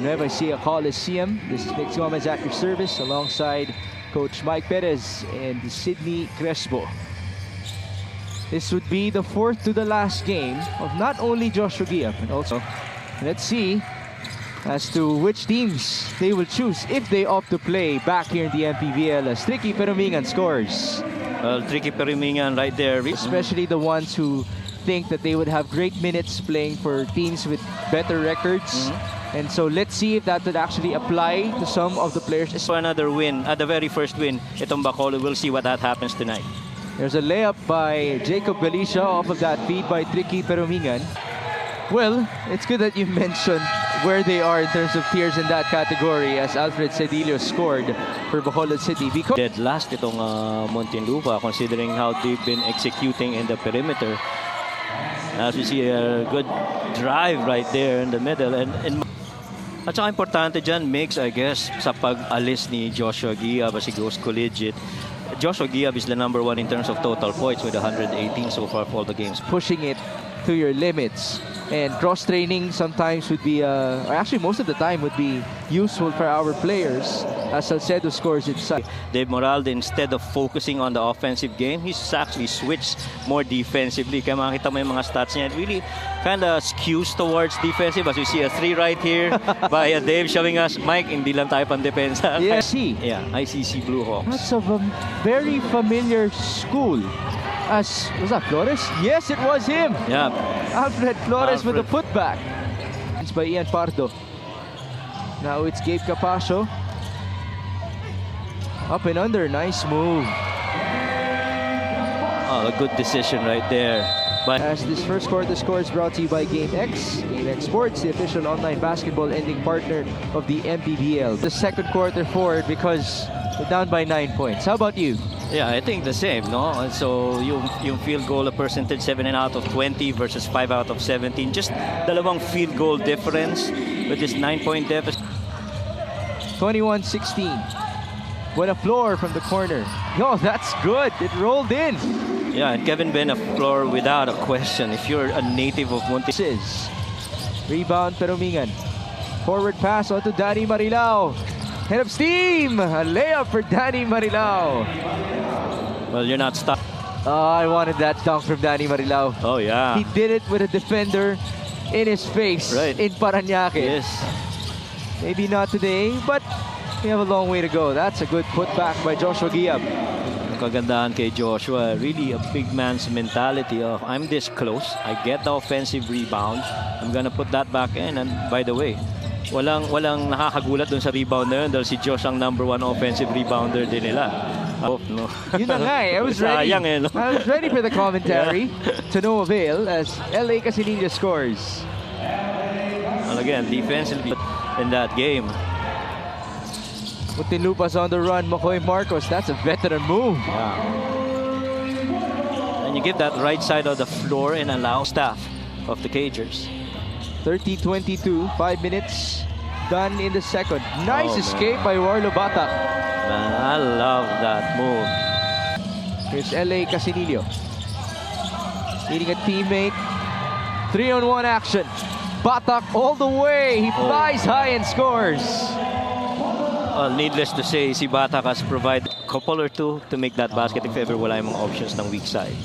Nueva Ecija Coliseum. This is Nick Gomez at your service alongside Coach Mike Perez and Sydney Crespo. This would be the fourth to the last game of not only Joshua Gia, but also let's see as to which teams they will choose if they opt to play back here in the Mpbl as Tricky Perumingan scores. Well, Tricky Perumingan right there. Especially the ones who think that they would have great minutes playing for teams with better records. And so let's see if that would actually apply to some of the players. So another win, the very first win, itong Bacolod. We'll see what that happens tonight. There's a layup by Jacob Galicia off of that feed by Tricky Perumingan. Well, it's good that you mentioned where they are in terms of tiers in that category as Alfred Cedillo scored for Bacolod City. Because Dead last itong Muntinlupa considering how they've been executing in the perimeter. As we see a good drive right there in the middle. At saka importante dyan, mix, I guess, sa pag-alis ni Joshua Gia as he goes collegiate. Joshua Gia is the number one in terms of total points with 118 so far for all the games. Pushing it to your limits. And cross-training sometimes would be, or actually most of the time would be useful for our players as Salcedo scores inside. Dave Moralde, instead of focusing on the offensive game, he's actually switched more defensively. Kaya makita mo yung mga stats niya. It really kind of skews towards defensive as we see a 3 right here by Dave showing us, Mike, hindi lang tayo pang depensa. Yeah, ICC Blue Hawks. That's of a very familiar school. Was that Flores? Yes, it was him. Yeah. Alfred Flores with the putback. It's by Ian Pardo. Now it's Gabe Capascio. Up and under, nice move. Oh, a good decision right there. But as this first quarter score is brought to you by GameX. GameX Sports, the official online basketball ending partner of the Mpbl. The second quarter forward because we're down by 9 points. How about you? yeah, I think the same, no? And so yung field goal percentage 7 out of 20 versus 5 out of 17. Just dalawang field goal difference with this 9-point deficit. 21-16. What a floor from the corner. Oh, that's good. It rolled in. Yeah, and Kevin Ben a floor without a question. If you're a native of Muntinlupa. Rebound Perumingan. Forward pass onto Danny Marilao. Head of steam. A layup for Danny Marilao. Well, you're not stuck. Oh, I wanted that dunk from Danny Marilao. Oh, yeah. He did it with a defender in his face in Parañaque. Yes. Maybe not today, but we have a long way to go. That's a good putback by Joshua Giab. Kagandahan kay Joshua, really a big man's mentality of I'm this close, I get the offensive rebound, I'm gonna put that back in. And by the way, walang nakakagulat dun sa rebound na yun dahil si Josh ang #1 offensive rebounder din nila. No. Yun na nga eh. I was ready. I was ready for the commentary to no avail as LA Casinilla scores. Well, again, defensively in that game. Muntinlupa's on the run. Makoy Marcos, that's a veteran move. Yeah. And you give that right side of the floor and allow staff of the Cagers. 30-22, 5 minutes done in the second. Nice escape by Warlo Batak. Man, I love that move. Here's LA Casinillo. Meeting a teammate. 3-on-1 action. Batak all the way. He flies high and scores. Well, needless to say, si Batak has provided a couple or two to make that basket if ever wala yung mga options ng weak side.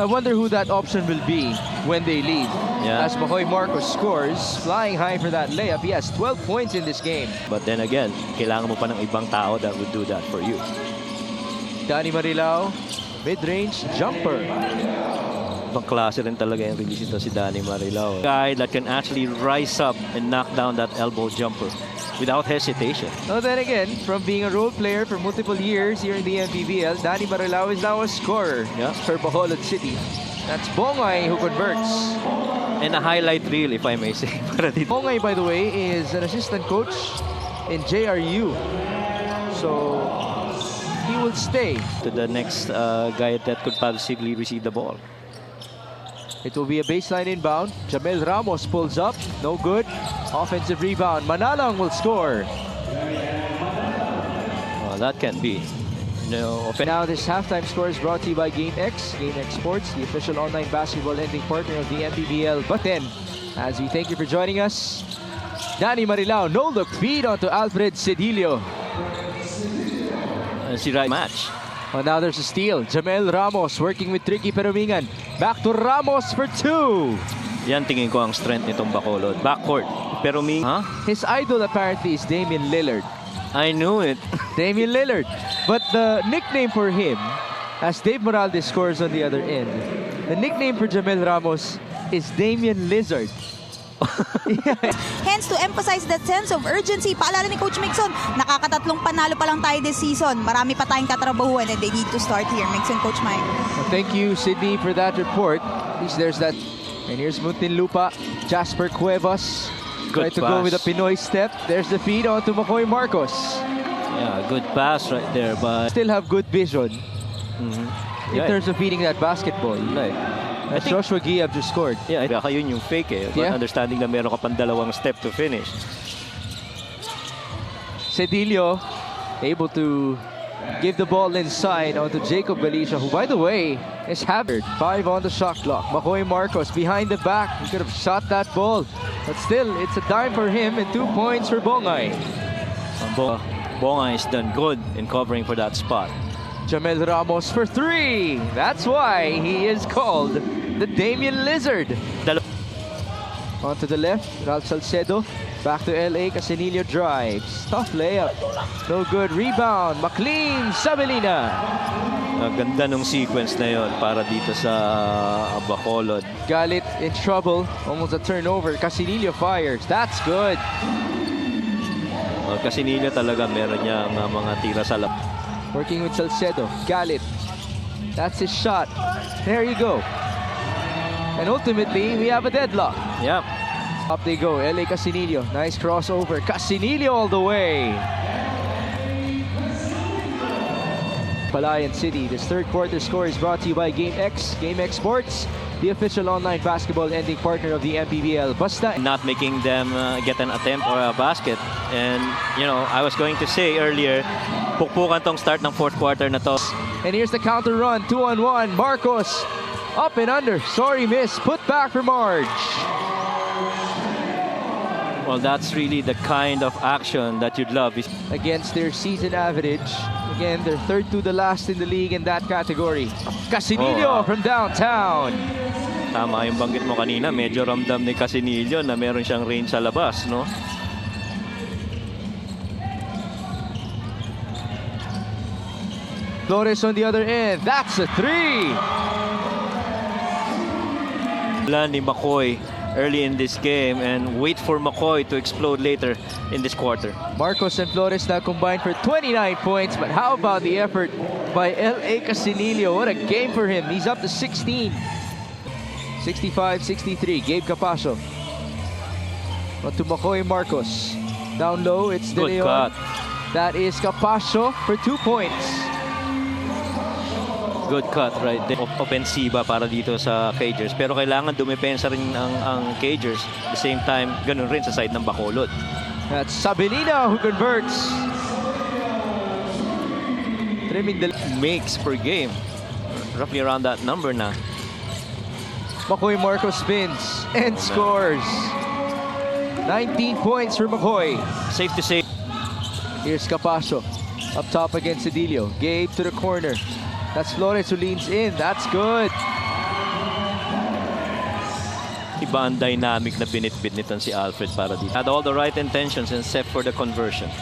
I wonder who that option will be when they leave. Yeah. As Makoy Marcos scores, flying high for that layup. He has 12 points in this game. But then again, kailangan mo pa ng ibang tao that would do that for you. Danny Marilao, mid-range jumper. Ibang klase rin talaga yung release ito si Danny Marilao. Guy that can actually rise up and knock down that elbow jumper without hesitation. Now then again, from being a role player for multiple years here in the Mpbl, Danny Marilao is now a scorer for Bacolod City. That's Bongay who converts. And a highlight reel, if I may say. Bongay, by the way, is an assistant coach in JRU. So he will stay. To the next guy that could possibly receive the ball. It will be a baseline inbound. Jamel Ramos pulls up. No good. Offensive rebound. Manalang will score. Well, that can be. No. Now this halftime score is brought to you by GameX. GameX Sports, the official online basketball ending partner of the Mpbl. But then, as we thank you for joining us, Danny Marilao, no-look feed onto Alfred Cedillo. Si right match. Oh, now there's a steal. Jamel Ramos working with Tricky Perumingan. Back to Ramos for two. Yan tingin ko ang strength nitong Bacolod. Backcourt. Pero His idol apparently is Damian Lillard. I knew it. Damian Lillard. But the nickname for him, as Dave Morales scores on the other end, the nickname for Jamel Ramos is Damian Lizard. Hence, to emphasize that sense of urgency, paalala ni Coach Mixon, nakakatatlong panalo pa lang tayo this season. Marami pa tayong katrabahuan and they need to start here. Mixon, Coach Mike. Well, thank you, Sydney, for that report. At least there's that. And here's Muntinlupa, Jasper Cuevas. Try to go with a Pinoy step. There's the feed onto McCoy Marcos. Yeah, good pass right there, but still have good vision in terms of feeding that basketball. Right. As Joshua Giab just scored. Yeah, baka yun yung fake eh. But understanding na meron ka pang dalawang step to finish. Cedillo able to give the ball inside onto Jacob Galicia, who, by the way, is hammered. 5 on the shot clock. McCoy Marcos behind the back. He could have shot that ball. But still, it's a dime for him and 2 points for Bongay. Bongay has done good in covering for that spot. Jamel Ramos for 3. That's why he is called the Damian Lizard. Onto the left, Ralph Salcedo. Back to LA, Casinillo drives. Tough layup. No good. Rebound. McLean Sabelina. Ganda nung sequence na yon para dito sa Bacolod. Galit in trouble. Almost a turnover. Casinillo fires. That's good. Casinillo talaga meron niya mga tira sa lap. Working with Salcedo. Galit. That's his shot. There you go. And ultimately, we have a deadlock. Yep. Up they go. LA Casinillo. Nice crossover. Casinillo all the way. Palayan City. This third quarter score is brought to you by GameX. GameX Sports, the official online basketball ending partner of the Mpbl. Basta not making them get an attempt or a basket. And, you know, I was going to say earlier, pukpukan tong start ng fourth quarter na to. And here's the counter run. 2-on-1. Marcos up and under. Sorry, miss. Put back for Marge. Well, that's really the kind of action that you'd love. Against their season average. Again, they're third to the last in the league in that category. Casinillo from downtown. Tama yung banggit mo kanina. Medyo ramdam ni Casinillo na meron siyang range sa labas, no? Flores on the other end. That's a 3. Ni McCoy early in this game and wait for McCoy to explode later in this quarter. Marcos and Flores now combined for 29 points, but how about the effort by L.A. Casinillo? What a game for him. He's up to 16. 65-63. Gabe Capacio. On to McCoy Marcos. Down low, it's De Good Leon. cut. That is Capacio for 2 points. Good cut right there. Offensiva para dito sa Cagers. Pero kailangan dumepensa rin ang Cagers. At the same time, ganun rin sa side ng Bacolod. That's Sabelina who converts. Trimming the makes per game. Roughly around that number na. McCoy Marcos spins and scores. 19 points for McCoy. Safe to say. Here's Capacio. Up top against Cedillo. Gabe to the corner. That's Flores who leans in. That's good. Iba ang dynamic na binitbit nitong si Alfred para dito. Had all the right intentions and set for the conversion.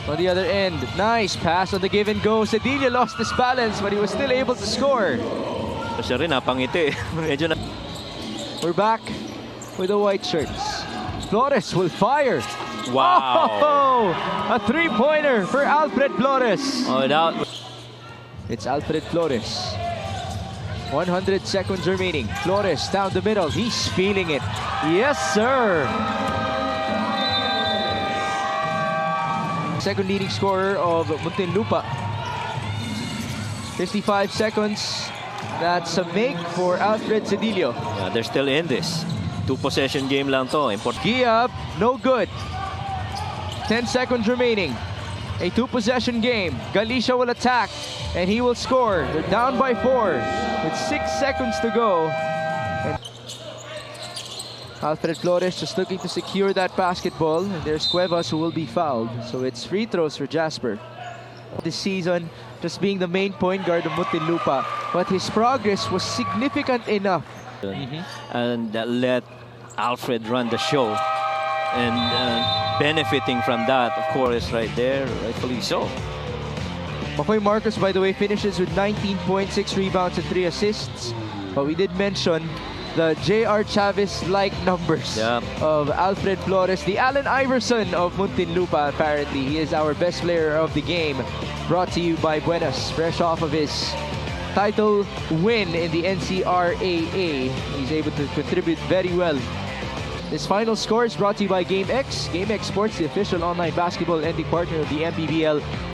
On the other end, nice pass on the give and go. Cedillo lost his balance, but he was still able to score. Siya rin napangiti. Medyo na. We're back with the white shirts. Flores will fire. Wow. Oh, a three-pointer for Alfred Flores. Oh, that. It's Alfred Flores. 100 seconds remaining. Flores down the middle. He's feeling it. Yes, sir. Second leading scorer of Muntinlupa. 55 seconds. That's a make for Alfred Cedillo. Yeah, they're still in this. 2-possession game lang to. Giab, no good. 10 seconds remaining. A 2-possession game. Galicia will attack, and he will score. They're down by 4 with 6 seconds to go. And Alfred Flores just looking to secure that basketball. And there's Cuevas who will be fouled. So it's free throws for Jasper. This season, just being the main point guard of Muntinlupa. But his progress was significant enough. And let Alfred run the show. And benefiting from that, of course, right there, rightfully so. Makoy Marcos, by the way, finishes with 19 points, 6 rebounds, and 3 assists. But we did mention the J.R. Chavez-like numbers of Alfred Flores, the Allen Iverson of Muntinlupa, apparently. He is our best player of the game. Brought to you by Buenas, fresh off of his title win in the NCRAA. He's able to contribute very well. This final score is brought to you by GameX. GameX Sports, the official online basketball lending partner of the Mpbl.